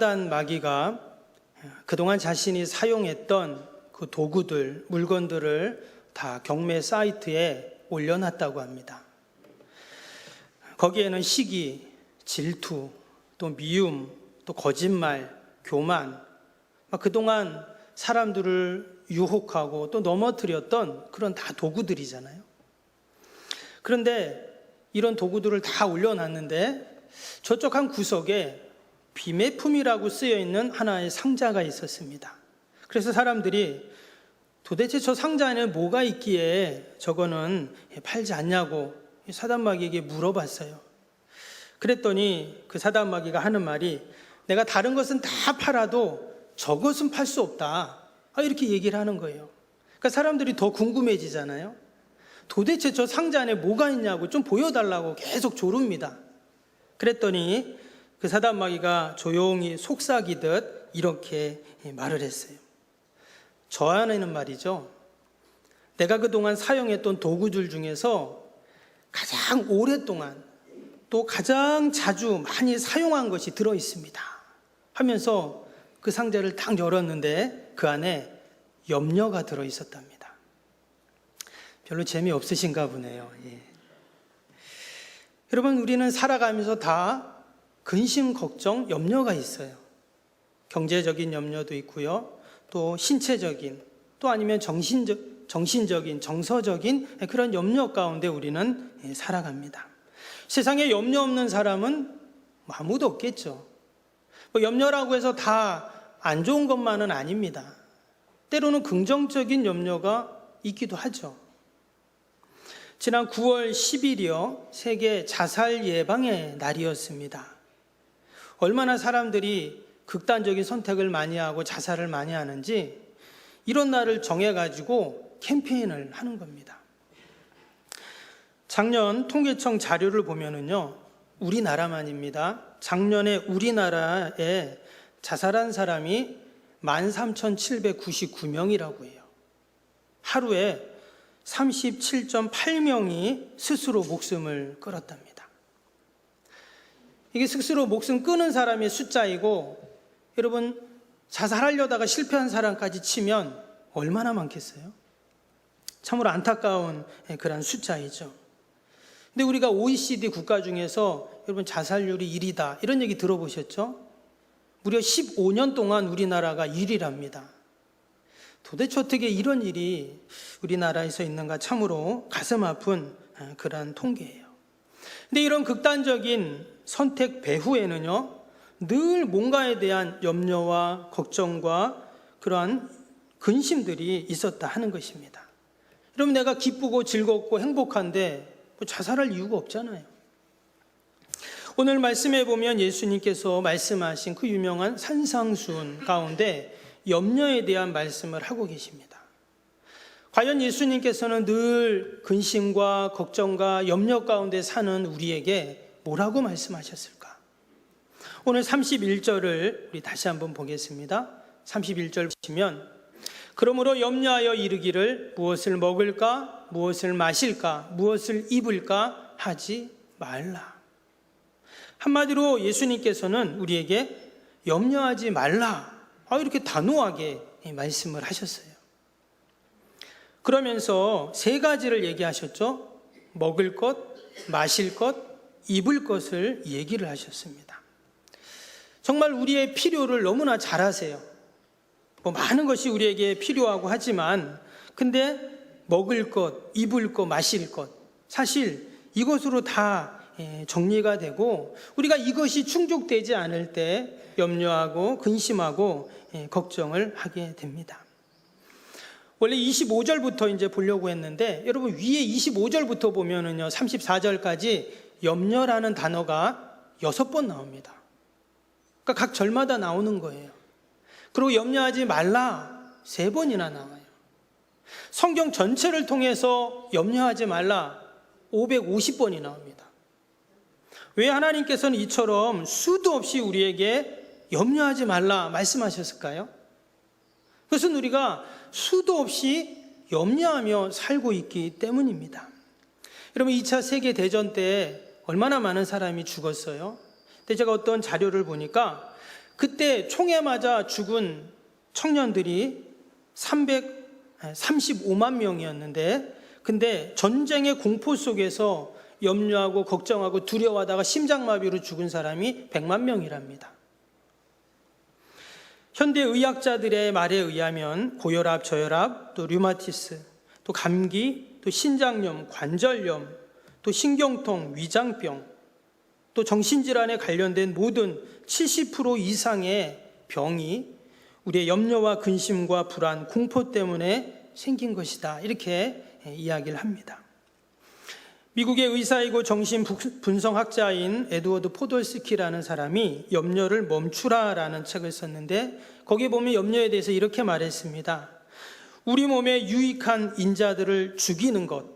사단 마귀가 그동안 자신이 사용했던 그 도구들, 물건들을 다 경매 사이트에 올려놨다고 합니다. 거기에는 시기, 질투, 또 미움, 또 거짓말, 교만, 그동안 사람들을 유혹하고 또 넘어뜨렸던 그런 다 도구들이잖아요. 그런데 이런 도구들을 다 올려놨는데 저쪽 한 구석에 비매품이라고 쓰여있는 하나의 상자가 있었습니다. 그래서 사람들이 도대체 저 상자 안에 뭐가 있기에 저거는 팔지 않냐고 사단마귀에게 물어봤어요. 그랬더니 그 사단마귀가 하는 말이 내가 다른 것은 다 팔아도 저것은 팔 수 없다, 이렇게 얘기를 하는 거예요. 그러니까 사람들이 더 궁금해지잖아요. 도대체 저 상자 안에 뭐가 있냐고 좀 보여달라고 계속 조릅니다. 그랬더니 그 사단마귀가 조용히 속삭이듯 이렇게 말을 했어요. 저 안에는 말이죠, 내가 그동안 사용했던 도구들 중에서 가장 오랫동안 또 가장 자주 많이 사용한 것이 들어있습니다 하면서 그 상자를 딱 열었는데 그 안에 염려가 들어있었답니다. 별로 재미없으신가 보네요. 여러분, 우리는 살아가면서 다 근심, 걱정, 염려가 있어요. 경제적인 염려도 있고요, 또 신체적인, 또 아니면 정신적인, 정서적인 그런 염려 가운데 우리는 살아갑니다. 세상에 염려 없는 사람은 아무도 없겠죠. 염려라고 해서 다 안 좋은 것만은 아닙니다. 때로는 긍정적인 염려가 있기도 하죠. 지난 9월 10일이요, 세계 자살 예방의 날이었습니다. 얼마나 사람들이 극단적인 선택을 많이 하고 자살을 많이 하는지 이런 날을 정해가지고 캠페인을 하는 겁니다. 작년 통계청 자료를 보면은요, 우리나라만입니다. 작년에 우리나라에 자살한 사람이 13,799명이라고 해요. 하루에 37.8명이 스스로 목숨을 끊었답니다. 이게 스스로 목숨 끊은 사람의 숫자이고, 여러분, 자살하려다가 실패한 사람까지 치면 얼마나 많겠어요? 참으로 안타까운 그런 숫자이죠. 근데 우리가 OECD 국가 중에서 여러분 자살률이 1위다 이런 얘기 들어보셨죠? 무려 15년 동안 우리나라가 1위랍니다. 도대체 어떻게 이런 일이 우리나라에서 있는가, 참으로 가슴 아픈 그런 통계예요. 근데 이런 극단적인 선택 배후에는요, 늘 뭔가에 대한 염려와 걱정과 그러한 근심들이 있었다 하는 것입니다. 여러분, 내가 기쁘고 즐겁고 행복한데 자살할 이유가 없잖아요. 오늘 말씀해 보면 예수님께서 말씀하신 그 유명한 산상수훈 가운데 염려에 대한 말씀을 하고 계십니다. 과연 예수님께서는 늘 근심과 걱정과 염려 가운데 사는 우리에게 뭐라고 말씀하셨을까? 오늘 31절을 우리 다시 한번 보겠습니다. 31절 보시면, 그러므로 염려하여 이르기를 무엇을 먹을까, 무엇을 마실까, 무엇을 입을까 하지 말라. 한마디로 예수님께서는 우리에게 염려하지 말라, 이렇게 단호하게 말씀을 하셨어요. 그러면서 세 가지를 얘기하셨죠. 먹을 것, 마실 것, 입을 것을 얘기를 하셨습니다. 정말 우리의 필요를 너무나 잘 아세요. 많은 것이 우리에게 필요하고 하지만, 근데 먹을 것, 입을 것, 마실 것, 사실 이것으로 다 정리가 되고, 우리가 이것이 충족되지 않을 때 염려하고 근심하고 걱정을 하게 됩니다. 원래 25절부터 이제 보려고 했는데, 여러분 위에 25절부터 보면은요, 34절까지 염려라는 단어가 6번 나옵니다. 그러니까 각 절마다 나오는 거예요. 그리고 염려하지 말라 3번이나 나와요. 성경 전체를 통해서 염려하지 말라 550번이 나옵니다. 왜 하나님께서는 이처럼 수도 없이 우리에게 염려하지 말라 말씀하셨을까요? 그것은 우리가 수도 없이 염려하며 살고 있기 때문입니다. 여러분, 2차 세계대전 때 얼마나 많은 사람이 죽었어요? 근데 제가 어떤 자료를 보니까 그때 총에 맞아 죽은 청년들이 335만 명이었는데, 근데 전쟁의 공포 속에서 염려하고 걱정하고 두려워하다가 심장마비로 죽은 사람이 100만 명이랍니다. 현대 의학자들의 말에 의하면 고혈압, 저혈압, 또 류마티스, 또 감기, 또 신장염, 관절염, 또 신경통, 위장병, 또 정신질환에 관련된 모든 70% 이상의 병이 우리의 염려와 근심과 불안, 공포 때문에 생긴 것이다, 이렇게 이야기를 합니다. 미국의 의사이고 정신분석학자인 에드워드 포돌스키라는 사람이 염려를 멈추라라는 책을 썼는데, 거기에 보면 염려에 대해서 이렇게 말했습니다. 우리 몸에 유익한 인자들을 죽이는 것,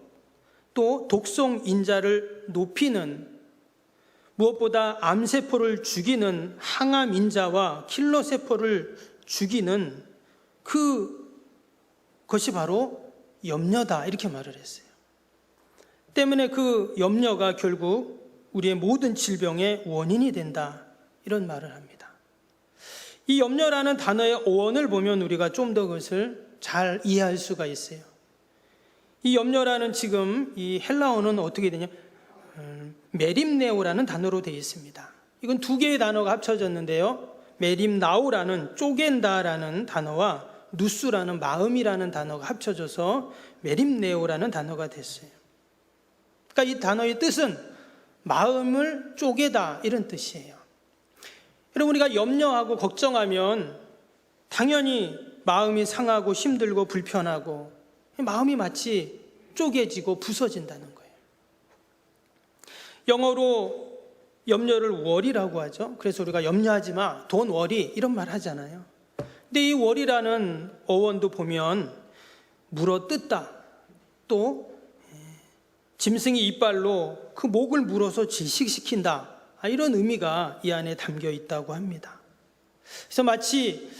또 독성 인자를 높이는, 무엇보다 암세포를 죽이는 항암 인자와 킬러 세포를 죽이는 그것이 바로 염려다, 이렇게 말을 했어요. 때문에 그 염려가 결국 우리의 모든 질병의 원인이 된다, 이런 말을 합니다. 이 염려라는 단어의 어원을 보면 우리가 좀 더 그것을 잘 이해할 수가 있어요. 이 염려라는 지금 이 헬라어는 어떻게 되냐? 메림네오라는 단어로 되어 있습니다. 이건 두 개의 단어가 합쳐졌는데요. 메림나오라는 쪼갠다라는 단어와 누스라는 마음이라는 단어가 합쳐져서 메림네오라는 단어가 됐어요. 그러니까 이 단어의 뜻은 마음을 쪼개다, 이런 뜻이에요. 여러분, 우리가 염려하고 걱정하면 당연히 마음이 상하고 힘들고 불편하고 마음이 마치 쪼개지고 부서진다는 거예요. 영어로 염려를 worry라고 하죠. 그래서 우리가 염려하지 마, don't worry, 이런 말 하잖아요. 근데 이 worry라는 어원도 보면 물어뜯다, 또 짐승이 이빨로 그 목을 물어서 질식시킨다, 이런 의미가 이 안에 담겨 있다고 합니다. 그래서 마치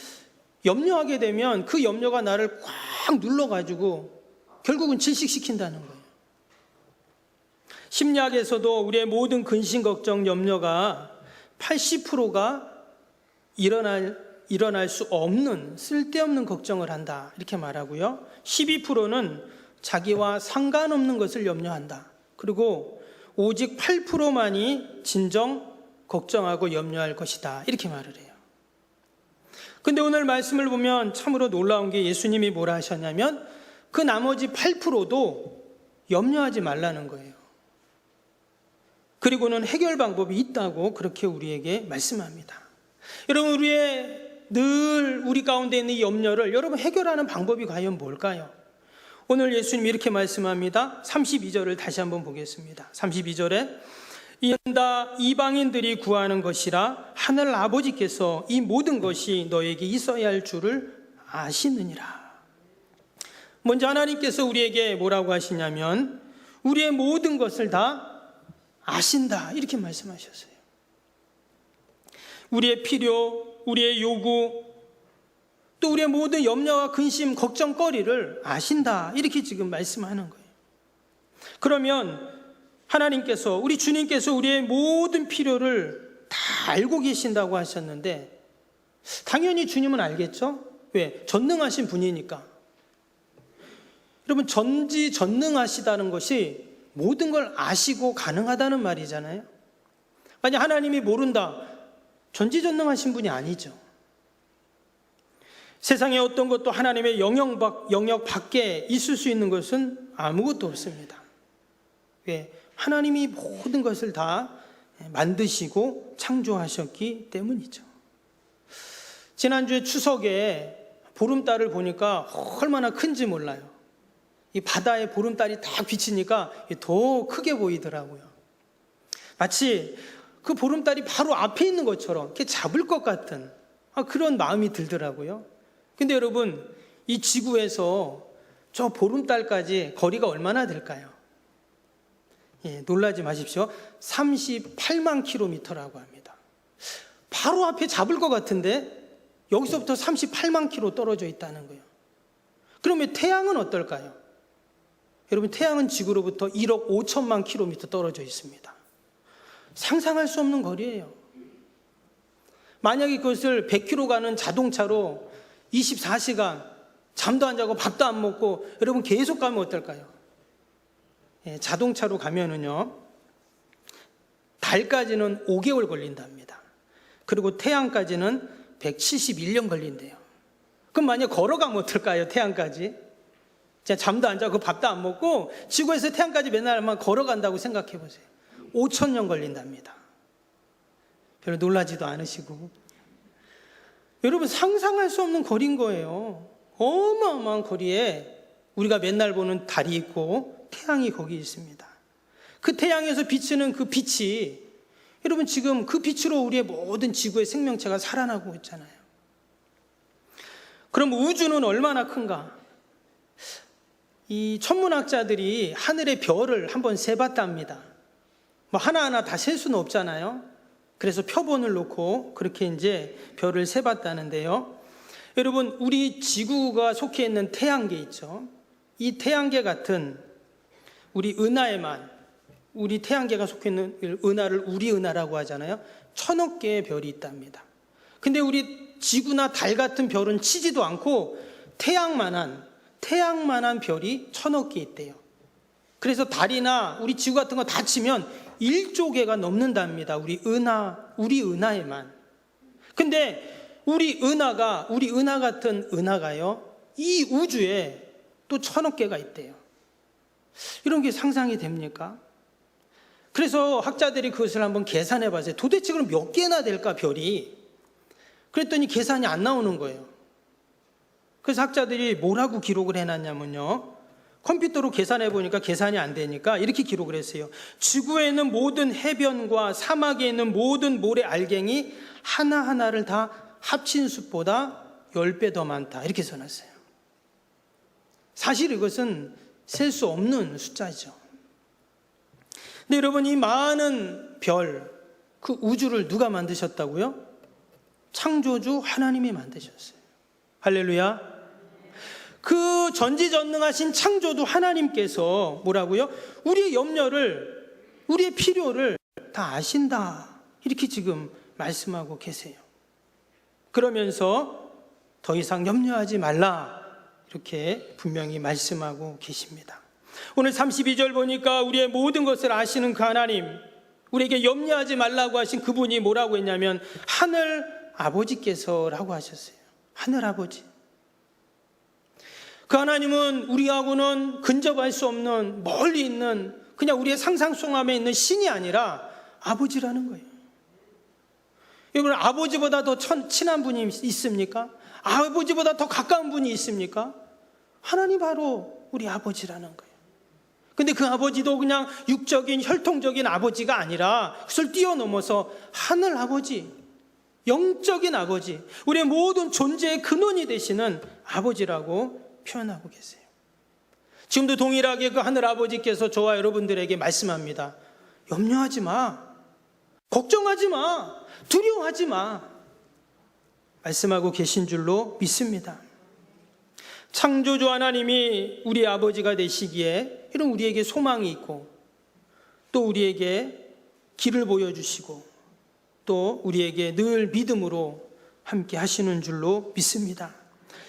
염려하게 되면 그 염려가 나를 꽉 눌러가지고 결국은 질식시킨다는 거예요. 심리학에서도 우리의 모든 근심, 걱정, 염려가 80%가 일어날 수 없는 쓸데없는 걱정을 한다, 이렇게 말하고요. 12%는 자기와 상관없는 것을 염려한다. 그리고 오직 8%만이 진정 걱정하고 염려할 것이다, 이렇게 말을 해요. 근데 오늘 말씀을 보면 참으로 놀라운 게, 예수님이 뭐라 하셨냐면 그 나머지 8%도 염려하지 말라는 거예요. 그리고는 해결 방법이 있다고 그렇게 우리에게 말씀합니다. 여러분, 우리 가운데 있는 이 염려를 여러분 해결하는 방법이 과연 뭘까요? 오늘 예수님이 이렇게 말씀합니다. 32절을 다시 한번 보겠습니다. 32절에 이는 다 이방인들이 구하는 것이라 하늘 아버지께서 이 모든 것이 너에게 있어야 할 줄을 아시느니라. 먼저 하나님께서 우리에게 뭐라고 하시냐면 우리의 모든 것을 다 아신다, 이렇게 말씀하셨어요. 우리의 필요, 우리의 요구, 또 우리의 모든 염려와 근심, 걱정거리를 아신다, 이렇게 지금 말씀하는 거예요. 그러면 하나님께서, 우리 주님께서 우리의 모든 필요를 다 알고 계신다고 하셨는데 당연히 주님은 알겠죠? 왜? 전능하신 분이니까. 여러분, 전지전능하시다는 것이 모든 걸 아시고 가능하다는 말이잖아요. 만약 하나님이 모른다, 전지전능하신 분이 아니죠. 세상에 어떤 것도 하나님의 영역 밖에 있을 수 있는 것은 아무것도 없습니다. 왜? 하나님이 모든 것을 다 만드시고 창조하셨기 때문이죠. 지난주에 추석에 보름달을 보니까 얼마나 큰지 몰라요. 이 바다에 보름달이 딱 비치니까 더 크게 보이더라고요. 마치 그 보름달이 바로 앞에 있는 것처럼 이렇게 잡을 것 같은 그런 마음이 들더라고요. 근데 여러분, 이 지구에서 저 보름달까지 거리가 얼마나 될까요? 놀라지 마십시오. 38만 킬로미터라고 합니다. 바로 앞에 잡을 것 같은데 여기서부터 38만 킬로 떨어져 있다는 거예요. 그러면 태양은 어떨까요? 여러분, 태양은 지구로부터 1억 5천만 킬로미터 떨어져 있습니다. 상상할 수 없는 거리예요. 만약에 그것을 100km 가는 자동차로 24시간 잠도 안 자고 밥도 안 먹고 여러분 계속 가면 어떨까요? 자동차로 가면은요, 달까지는 5개월 걸린답니다. 그리고 태양까지는 171년 걸린대요. 그럼 만약 걸어가면 어떨까요? 태양까지. 잠도 안 자고 밥도 안 먹고 지구에서 태양까지 맨날만 걸어간다고 생각해 보세요. 5,000년 걸린답니다. 별로 놀라지도 않으시고. 여러분, 상상할 수 없는 거리인 거예요. 어마어마한 거리에 우리가 맨날 보는 달이 있고 태양이 거기 있습니다. 그 태양에서 비치는 그 빛이, 여러분 지금 그 빛으로 우리의 모든 지구의 생명체가 살아나고 있잖아요. 그럼 우주는 얼마나 큰가? 이 천문학자들이 하늘의 별을 한번 세봤답니다. 뭐 하나하나 다 셀 수는 없잖아요. 그래서 표본을 놓고 그렇게 이제 별을 세봤다는데요. 여러분, 우리 지구가 속해 있는 태양계 있죠. 이 태양계 같은 우리 은하에만, 우리 태양계가 속해 있는 은하를 우리 은하라고 하잖아요. 1,000억 개의 별이 있답니다. 근데 우리 지구나 달 같은 별은 치지도 않고 태양만한 별이 1,000억 개 있대요. 그래서 달이나 우리 지구 같은 거 다 치면 1조 개가 넘는답니다. 우리 은하에만. 근데 우리 은하 같은 은하가요, 이 우주에 또 1,000억 개가 있대요. 이런 게 상상이 됩니까? 그래서 학자들이 그것을 한번 계산해 봤어요. 도대체 그럼 몇 개나 될까, 별이? 그랬더니 계산이 안 나오는 거예요. 그래서 학자들이 뭐라고 기록을 해놨냐면요, 컴퓨터로 계산해 보니까 계산이 안 되니까 이렇게 기록을 했어요. 지구에 있는 모든 해변과 사막에 있는 모든 모래 알갱이 하나하나를 다 합친 숫보다 10배 더 많다, 이렇게 써놨어요. 사실 이것은 셀 수 없는 숫자죠. 근데 여러분, 이 많은 별, 그 우주를 누가 만드셨다고요? 창조주 하나님이 만드셨어요. 할렐루야. 그 전지전능하신 창조주 하나님께서 뭐라고요? 우리의 염려를, 우리의 필요를 다 아신다, 이렇게 지금 말씀하고 계세요. 그러면서 더 이상 염려하지 말라, 이렇게 분명히 말씀하고 계십니다. 오늘 32절 보니까 우리의 모든 것을 아시는 그 하나님, 우리에게 염려하지 말라고 하신 그분이 뭐라고 했냐면 하늘 아버지께서라고 하셨어요. 하늘 아버지. 그 하나님은 우리하고는 근접할 수 없는, 멀리 있는, 그냥 우리의 상상 속함에 있는 신이 아니라 아버지라는 거예요. 여러분, 아버지보다 더 친한 분이 있습니까? 아버지보다 더 가까운 분이 있습니까? 하나님 바로 우리 아버지라는 거예요. 근데 그 아버지도 그냥 육적인 혈통적인 아버지가 아니라 그것을 뛰어넘어서 하늘 아버지, 영적인 아버지, 우리의 모든 존재의 근원이 되시는 아버지라고 표현하고 계세요. 지금도 동일하게 그 하늘 아버지께서 저와 여러분들에게 말씀합니다. 염려하지 마, 걱정하지 마, 두려워하지 마, 말씀하고 계신 줄로 믿습니다. 창조주 하나님이 우리의 아버지가 되시기에 이런 우리에게 소망이 있고, 또 우리에게 길을 보여주시고, 또 우리에게 늘 믿음으로 함께 하시는 줄로 믿습니다.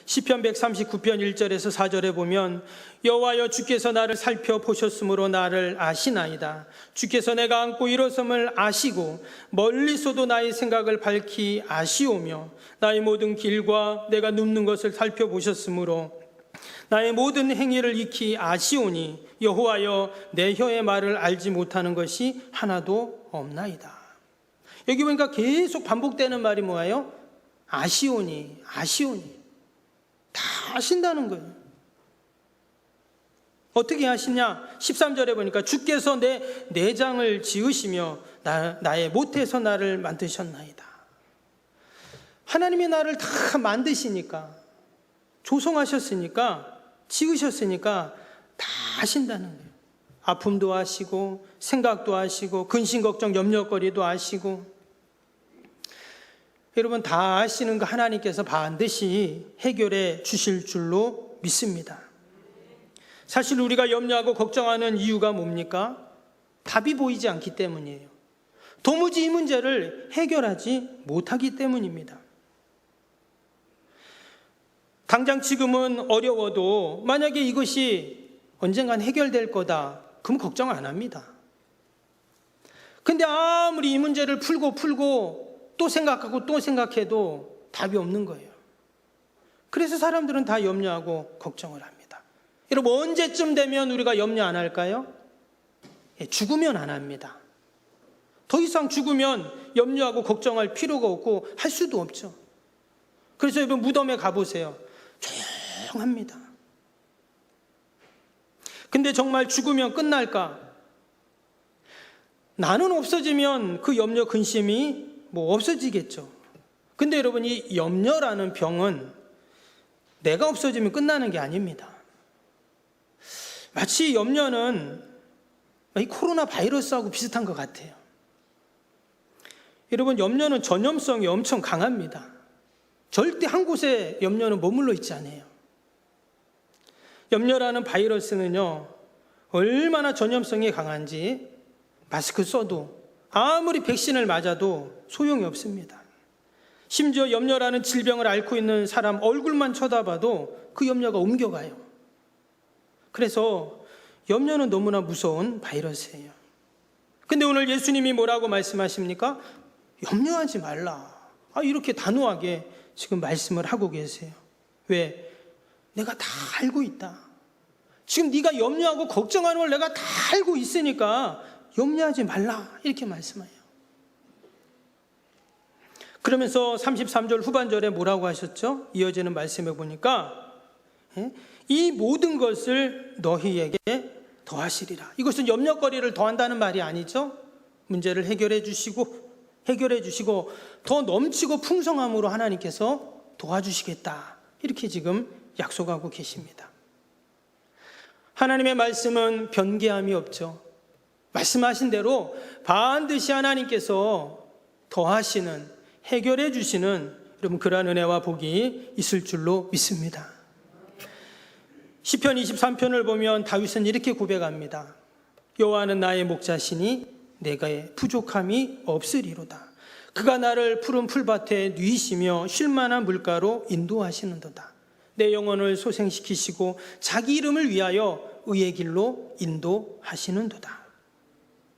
시편 139편 1절에서 4절에 보면 여호와여, 주께서 나를 살펴보셨으므로 나를 아시나이다. 주께서 내가 앉고 일어섬을 아시고 멀리서도 나의 생각을 밝히 아시오며 나의 모든 길과 내가 눕는 것을 살펴보셨으므로 나의 모든 행위를 익히 아시오니 여호와여, 내 혀의 말을 알지 못하는 것이 하나도 없나이다. 여기 보니까 계속 반복되는 말이 뭐예요? 아시오니, 아시오니. 다 아신다는 거예요. 어떻게 아시냐? 13절에 보니까 주께서 내 내장을 지으시며 나의 모태에서 나를 만드셨나이다. 하나님이 나를 다 만드시니까, 조성하셨으니까, 지으셨으니까 다 아신다는 거예요. 아픔도 아시고, 생각도 아시고, 근심 걱정 염려거리도 아시고. 여러분, 다 아시는 그 하나님께서 반드시 해결해 주실 줄로 믿습니다. 사실 우리가 염려하고 걱정하는 이유가 뭡니까? 답이 보이지 않기 때문이에요. 도무지 이 문제를 해결하지 못하기 때문입니다. 당장 지금은 어려워도 만약에 이것이 언젠간 해결될 거다, 그럼 걱정 안 합니다. 근데 아무리 이 문제를 풀고 또 생각하고 또 생각해도 답이 없는 거예요. 그래서 사람들은 다 염려하고 걱정을 합니다. 여러분, 언제쯤 되면 우리가 염려 안 할까요? 죽으면 안 합니다. 더 이상 죽으면 염려하고 걱정할 필요가 없고 할 수도 없죠. 그래서 여러분, 무덤에 가보세요. 조용합니다. 근데 정말 죽으면 끝날까? 나는 없어지면 그 염려, 근심이 없어지겠죠. 근데 여러분, 이 염려라는 병은 내가 없어지면 끝나는 게 아닙니다. 마치 염려는 이 코로나 바이러스하고 비슷한 것 같아요. 여러분, 염려는 전염성이 엄청 강합니다. 절대 한 곳에 염려는 머물러 있지 않아요. 염려라는 바이러스는요, 얼마나 전염성이 강한지 마스크 써도 아무리 백신을 맞아도 소용이 없습니다. 심지어 염려라는 질병을 앓고 있는 사람 얼굴만 쳐다봐도 그 염려가 옮겨가요. 그래서 염려는 너무나 무서운 바이러스예요. 근데 오늘 예수님이 뭐라고 말씀하십니까? 염려하지 말라. 이렇게 단호하게 지금 말씀을 하고 계세요. 왜? 내가 다 알고 있다. 지금 네가 염려하고 걱정하는 걸 내가 다 알고 있으니까 염려하지 말라. 이렇게 말씀해요. 그러면서 33절 후반절에 뭐라고 하셨죠? 이어지는 말씀에 보니까 이 모든 것을 너희에게 더하시리라. 이것은 염려거리를 더한다는 말이 아니죠. 문제를 해결해 주시고 더 넘치고 풍성함으로 하나님께서 도와주시겠다. 이렇게 지금 약속하고 계십니다. 하나님의 말씀은 변개함이 없죠. 말씀하신 대로 반드시 하나님께서 더하시는, 해결해 주시는 여러분 그러한 은혜와 복이 있을 줄로 믿습니다. 시편 23편을 보면 다윗은 이렇게 고백합니다. 여호와는 나의 목자시니 내게 부족함이 없으리로다. 그가 나를 푸른 풀밭에 누이시며 쉴만한 물가로 인도하시는도다. 내 영혼을 소생시키시고 자기 이름을 위하여 의의 길로 인도하시는도다.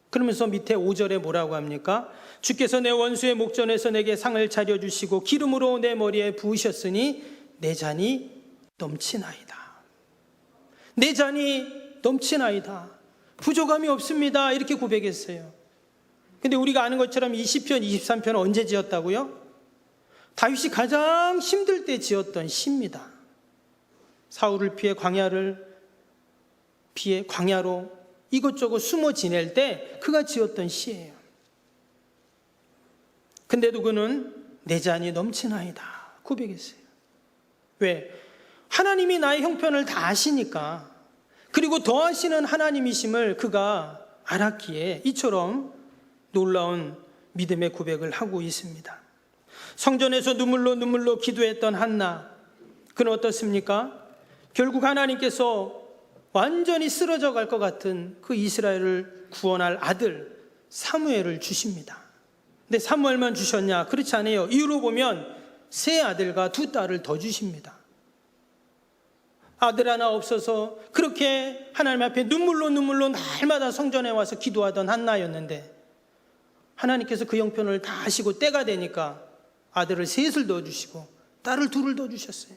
그러면서 밑에 5절에 뭐라고 합니까? 주께서 내 원수의 목전에서 내게 상을 차려주시고 기름으로 내 머리에 부으셨으니 내 잔이 넘치나이다. 내 잔이 넘치나이다. 부족함이 없습니다. 이렇게 고백했어요. 근데 우리가 아는 것처럼 이 시편 23편은 언제 지었다고요? 다윗이 가장 힘들 때 지었던 시입니다. 사울을 피해 광야로 이것저것 숨어 지낼 때 그가 지었던 시예요. 근데도 그는 내 잔이 넘치나이다 고백했어요. 왜? 하나님이 나의 형편을 다 아시니까, 그리고 더하시는 하나님이심을 그가 알았기에 이처럼 놀라운 믿음의 고백을 하고 있습니다. 성전에서 눈물로 기도했던 한나, 그는 어떻습니까? 결국 하나님께서 완전히 쓰러져 갈 것 같은 그 이스라엘을 구원할 아들 사무엘을 주십니다. 근데 사무엘만 주셨냐? 그렇지 않아요. 이유로 보면 세 아들과 두 딸을 더 주십니다. 아들 하나 없어서 그렇게 하나님 앞에 눈물로 날마다 성전에 와서 기도하던 한나였는데, 하나님께서 그 형편을 다 아시고 때가 되니까 아들을 셋을 더 주시고 딸을 둘을 더 주셨어요.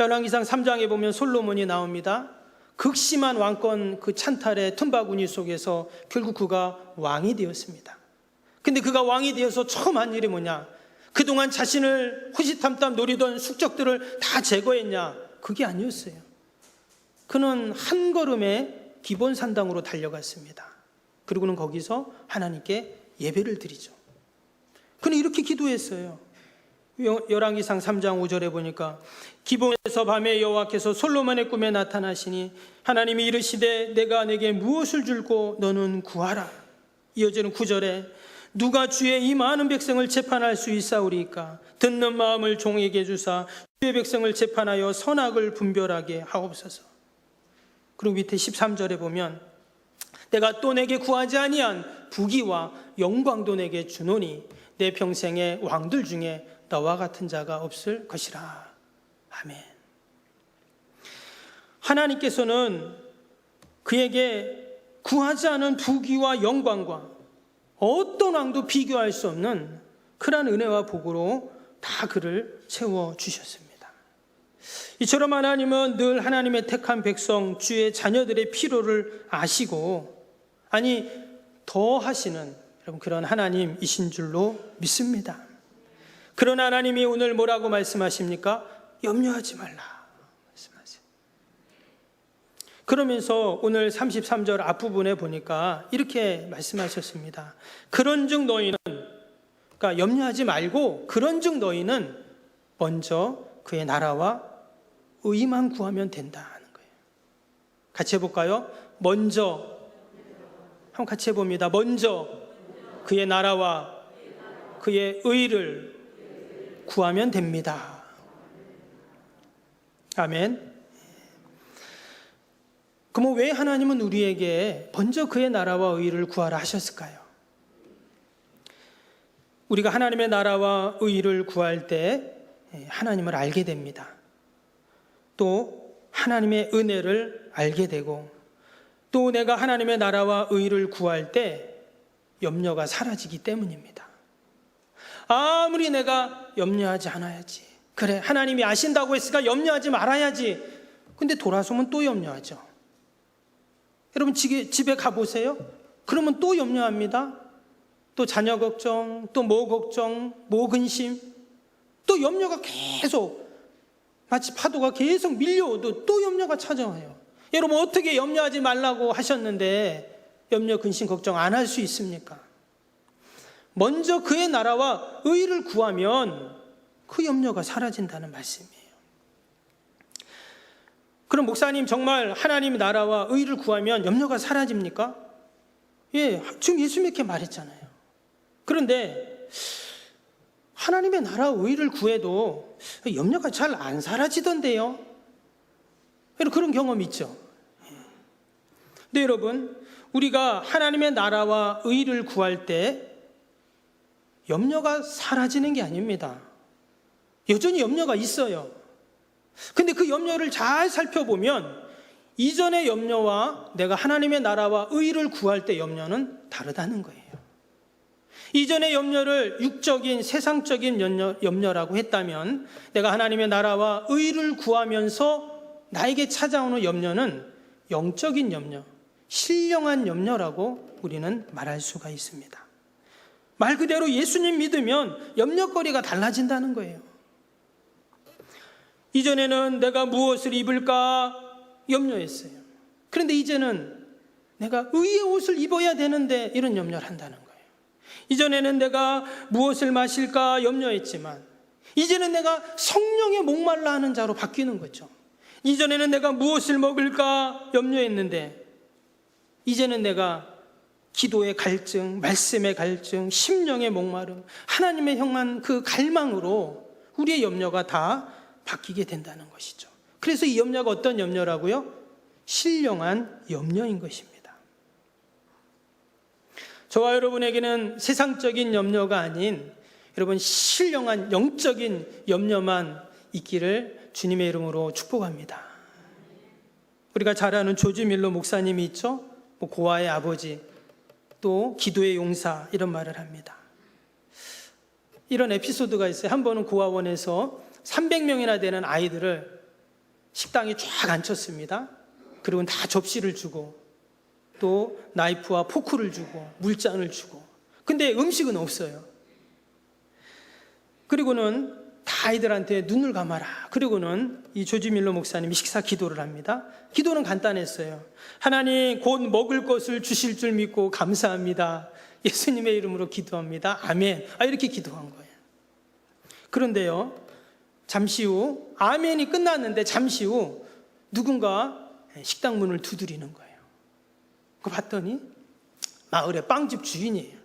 열왕기상 3장에 보면 솔로몬이 나옵니다. 극심한 왕권 그 찬탈의 tum바구니 속에서 결국 그가 왕이 되었습니다. 근데 그가 왕이 되어서 처음 한 일이 뭐냐? 그동안 자신을 호시탐탐 노리던 숙적들을 다 제거했냐? 그게 아니었어요. 그는 한 걸음에 기본 산당으로 달려갔습니다. 그리고는 거기서 하나님께 예배를 드리죠. 그는 이렇게 기도했어요. 열왕기상 3장 5절에 보니까 기본에서 밤에 여호와께서 솔로몬의 꿈에 나타나시니 하나님이 이르시되 내가 내게 무엇을 줄고 너는 구하라. 이어지는 9절에 누가 주의 이 많은 백성을 재판할 수 있사오리까? 듣는 마음을 종에게 주사 주의 백성을 재판하여 선악을 분별하게 하옵소서. 그리고 밑에 13절에 보면 내가 또 내게 구하지 아니한 부귀와 영광도 내게 주노니 내 평생의 왕들 중에 너와 같은 자가 없을 것이라. 아멘. 하나님께서는 그에게 구하지 않은 부귀와 영광과 어떤 왕도 비교할 수 없는 그러한 은혜와 복으로 다 그를 채워주셨습니다. 이처럼 하나님은 늘 하나님의 택한 백성, 주의 자녀들의 필요를 아시고, 아니 더 하시는 여러분 그런 하나님이신 줄로 믿습니다. 그런 하나님이 오늘 뭐라고 말씀하십니까? 염려하지 말라 말씀하세요. 그러면서 오늘 33절 앞부분에 보니까 이렇게 말씀하셨습니다. 그런즉 너희는, 그러니까 염려하지 말고 그런즉 너희는 먼저 그의 나라와 의만 구하면 된다는 거예요. 같이 해볼까요? 먼저, 한번 같이 해봅니다. 먼저 그의 나라와 그의 의를 구하면 됩니다. 아멘. 그럼 왜 하나님은 우리에게 먼저 그의 나라와 의를 구하라 하셨을까요? 우리가 하나님의 나라와 의를 구할 때 하나님을 알게 됩니다. 또 하나님의 은혜를 알게 되고, 또 내가 하나님의 나라와 의를 구할 때 염려가 사라지기 때문입니다. 아무리 내가 염려하지 않아야지, 그래 하나님이 아신다고 했으니까 염려하지 말아야지, 근데 돌아서면 또 염려하죠. 여러분 집에 가보세요. 그러면 또 염려합니다. 또 자녀 걱정, 또 뭐 걱정, 뭐 근심, 또 염려가 계속, 마치 파도가 계속 밀려오도 또 염려가 찾아와요. 여러분 어떻게 염려하지 말라고 하셨는데 염려, 근심, 걱정 안 할 수 있습니까? 먼저 그의 나라와 의를 구하면 그 염려가 사라진다는 말씀이에요. 그럼 목사님, 정말 하나님 나라와 의를 구하면 염려가 사라집니까? 예, 지금 예수 믿게 말했잖아요. 그런데 하나님의 나라와 의를 구해도 염려가 잘 안 사라지던데요. 그런 경험 있죠. 근데 여러분, 우리가 하나님의 나라와 의를 구할 때 염려가 사라지는 게 아닙니다. 여전히 염려가 있어요. 근데 그 염려를 잘 살펴보면 이전의 염려와 내가 하나님의 나라와 의를 구할 때 염려는 다르다는 거예요. 이전의 염려를 육적인 세상적인 염려라고 했다면, 내가 하나님의 나라와 의를 구하면서 나에게 찾아오는 염려는 영적인 염려, 신령한 염려라고 우리는 말할 수가 있습니다. 말 그대로 예수님 믿으면 염려거리가 달라진다는 거예요. 이전에는 내가 무엇을 입을까 염려했어요. 그런데 이제는 내가 의의 옷을 입어야 되는데 이런 염려를 한다는 거예요. 이전에는 내가 무엇을 마실까 염려했지만 이제는 내가 성령에 목말라 하는 자로 바뀌는 거죠. 이전에는 내가 무엇을 먹을까 염려했는데 이제는 내가 기도의 갈증, 말씀의 갈증, 심령의 목마름, 하나님의 향한 그 갈망으로 우리의 염려가 다 바뀌게 된다는 것이죠. 그래서 이 염려가 어떤 염려라고요? 신령한 염려인 것입니다. 저와 여러분에게는 세상적인 염려가 아닌 여러분 신령한 영적인 염려만 있기를 주님의 이름으로 축복합니다. 우리가 잘 아는 조지 밀러 목사님이 있죠. 고아의 아버지, 또 기도의 용사, 이런 말을 합니다. 이런 에피소드가 있어요. 한 번은 고아원에서 300명이나 되는 아이들을 식당에 쫙 앉혔습니다. 그리고 다 접시를 주고 또 나이프와 포크를 주고 물잔을 주고, 근데 음식은 없어요. 그리고는 다 아이들한테 눈을 감아라. 그리고는 이 조지 밀러 목사님이 식사 기도를 합니다. 기도는 간단했어요. 하나님, 곧 먹을 것을 주실 줄 믿고 감사합니다. 예수님의 이름으로 기도합니다. 아멘. 이렇게 기도한 거예요. 그런데요, 잠시 후 아멘이 끝났는데 잠시 후 누군가 식당 문을 두드리는 거예요. 그거 봤더니 마을의 빵집 주인이에요.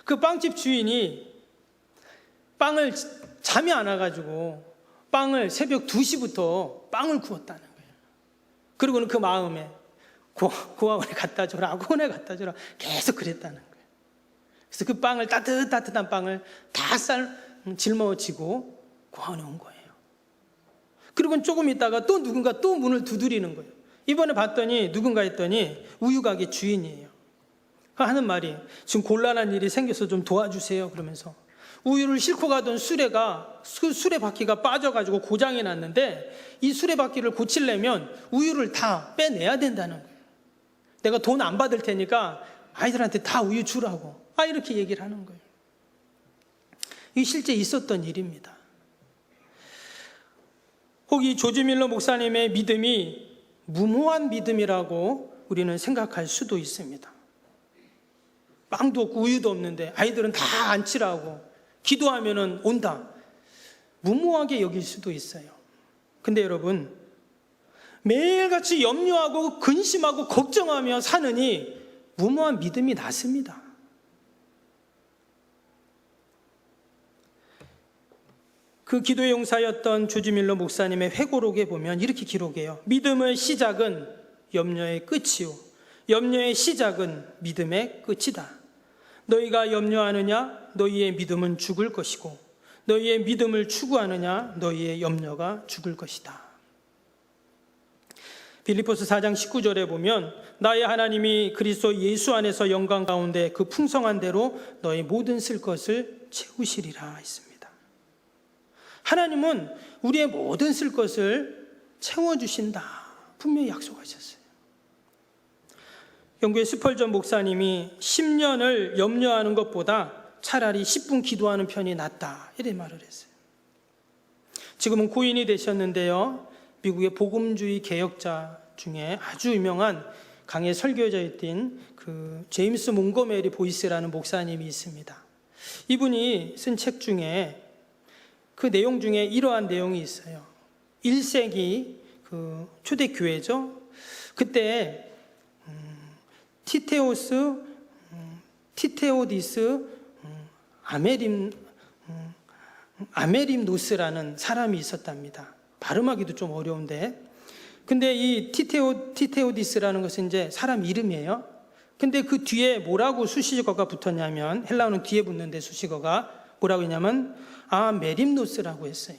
그 빵집 주인이 빵을 잠이 안 와가지고 빵을 새벽 2시부터 빵을 구웠다는 거예요. 그리고는 그 마음에 고아원에 갖다 줘라, 학원에 갖다 줘라, 계속 그랬다는 거예요. 그래서 그 빵을 따뜻한 빵을 다 짊어지고 고아원에 온 거예요. 그리고 조금 있다가 또 누군가 또 문을 두드리는 거예요. 이번에 봤더니 누군가 했더니 우유가게 주인이에요. 하는 말이, 지금 곤란한 일이 생겨서 좀 도와주세요 그러면서 우유를 싣고 가던 수레바퀴가 빠져가지고 고장이 났는데 이 수레바퀴를 고치려면 우유를 다 빼내야 된다는 거예요. 내가 돈 안 받을 테니까 아이들한테 다 우유 주라고 이렇게 얘기를 하는 거예요. 이게 실제 있었던 일입니다. 혹 이 조지 밀러 목사님의 믿음이 무모한 믿음이라고 우리는 생각할 수도 있습니다. 빵도 없고 우유도 없는데 아이들은 다 안치라고 기도하면은 온다. 무모하게 여길 수도 있어요. 근데 여러분, 매일같이 염려하고 근심하고 걱정하며 사느니 무모한 믿음이 낫습니다. 그 기도의 용사였던 조지 밀러 목사님의 회고록에 보면 이렇게 기록해요. 믿음의 시작은 염려의 끝이요, 염려의 시작은 믿음의 끝이다. 너희가 염려하느냐? 너희의 믿음은 죽을 것이고 너희의 믿음을 추구하느냐? 너희의 염려가 죽을 것이다. 빌립보서 4장 19절에 보면 나의 하나님이 그리스도 예수 안에서 영광 가운데 그 풍성한 대로 너희 모든 쓸 것을 채우시리라 했습니다. 하나님은 우리의 모든 쓸 것을 채워주신다 분명히 약속하셨어요. 영국의 스펄전 목사님이 10년을 염려하는 것보다 차라리 10분 기도하는 편이 낫다 이렇게 말을 했어요. 지금은 고인이 되셨는데요, 미국의 복음주의 개혁자 중에 아주 유명한 강의 설교자였던 그 제임스 몽고메리 보이스라는 목사님이 있습니다. 이분이 쓴 책 중에 그 내용 중에 이러한 내용이 있어요. 1세기 그 초대교회죠. 그때 티테오디스 아메림노스라는 사람이 있었답니다. 발음하기도 좀 어려운데, 근데 이 티테오디스라는 것은 이제 사람 이름이에요. 근데 그 뒤에 뭐라고 수식어가 붙었냐면, 헬라어는 뒤에 붙는데 수식어가 뭐라고 했냐면 메림노스라고 했어요.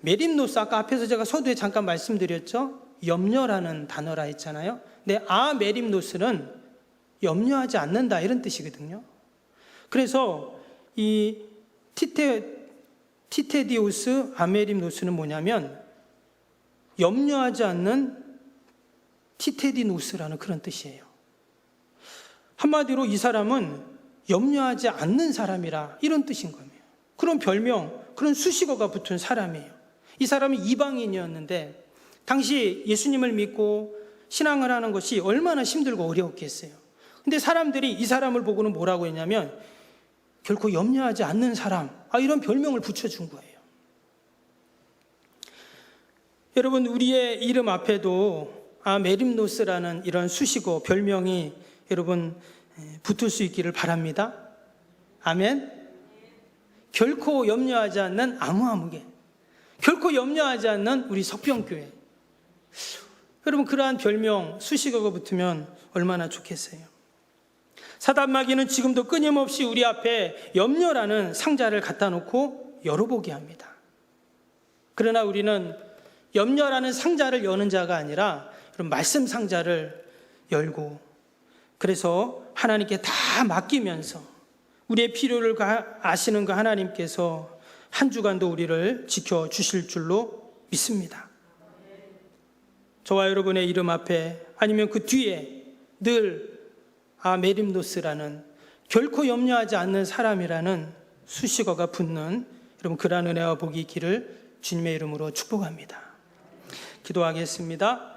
메림노스, 아까 앞에서 제가 서두에 잠깐 말씀드렸죠. 염려라는 단어라 했잖아요. 근데 메림노스는 염려하지 않는다 이런 뜻이거든요. 그래서 이 티테디우스 아메림노스는 뭐냐면 염려하지 않는 티테디누스라는 그런 뜻이에요. 한마디로 이 사람은 염려하지 않는 사람이라 이런 뜻인 겁니다. 그런 별명, 그런 수식어가 붙은 사람이에요. 이 사람이 이방인이었는데 당시 예수님을 믿고 신앙을 하는 것이 얼마나 힘들고 어려웠겠어요. 근데 사람들이 이 사람을 보고는 뭐라고 했냐면 결코 염려하지 않는 사람, 이런 별명을 붙여준 거예요. 여러분, 우리의 이름 앞에도 메림노스라는 이런 수식어, 별명이 여러분 붙을 수 있기를 바랍니다. 아멘. 결코 염려하지 않는 아무개, 결코 염려하지 않는 우리 석병교회. 여러분, 그러한 별명, 수식어가 붙으면 얼마나 좋겠어요. 사단 마귀는 지금도 끊임없이 우리 앞에 염려라는 상자를 갖다 놓고 열어보게 합니다. 그러나 우리는 염려라는 상자를 여는 자가 아니라 말씀 상자를 열고, 그래서 하나님께 다 맡기면서 우리의 필요를 아시는 그 하나님께서 한 주간도 우리를 지켜주실 줄로 믿습니다. 저와 여러분의 이름 앞에 아니면 그 뒤에 늘 메림노스라는, 결코 염려하지 않는 사람이라는 수식어가 붙는 여러분 그러한 은혜와 복이 있기를 주님의 이름으로 축복합니다. 기도하겠습니다.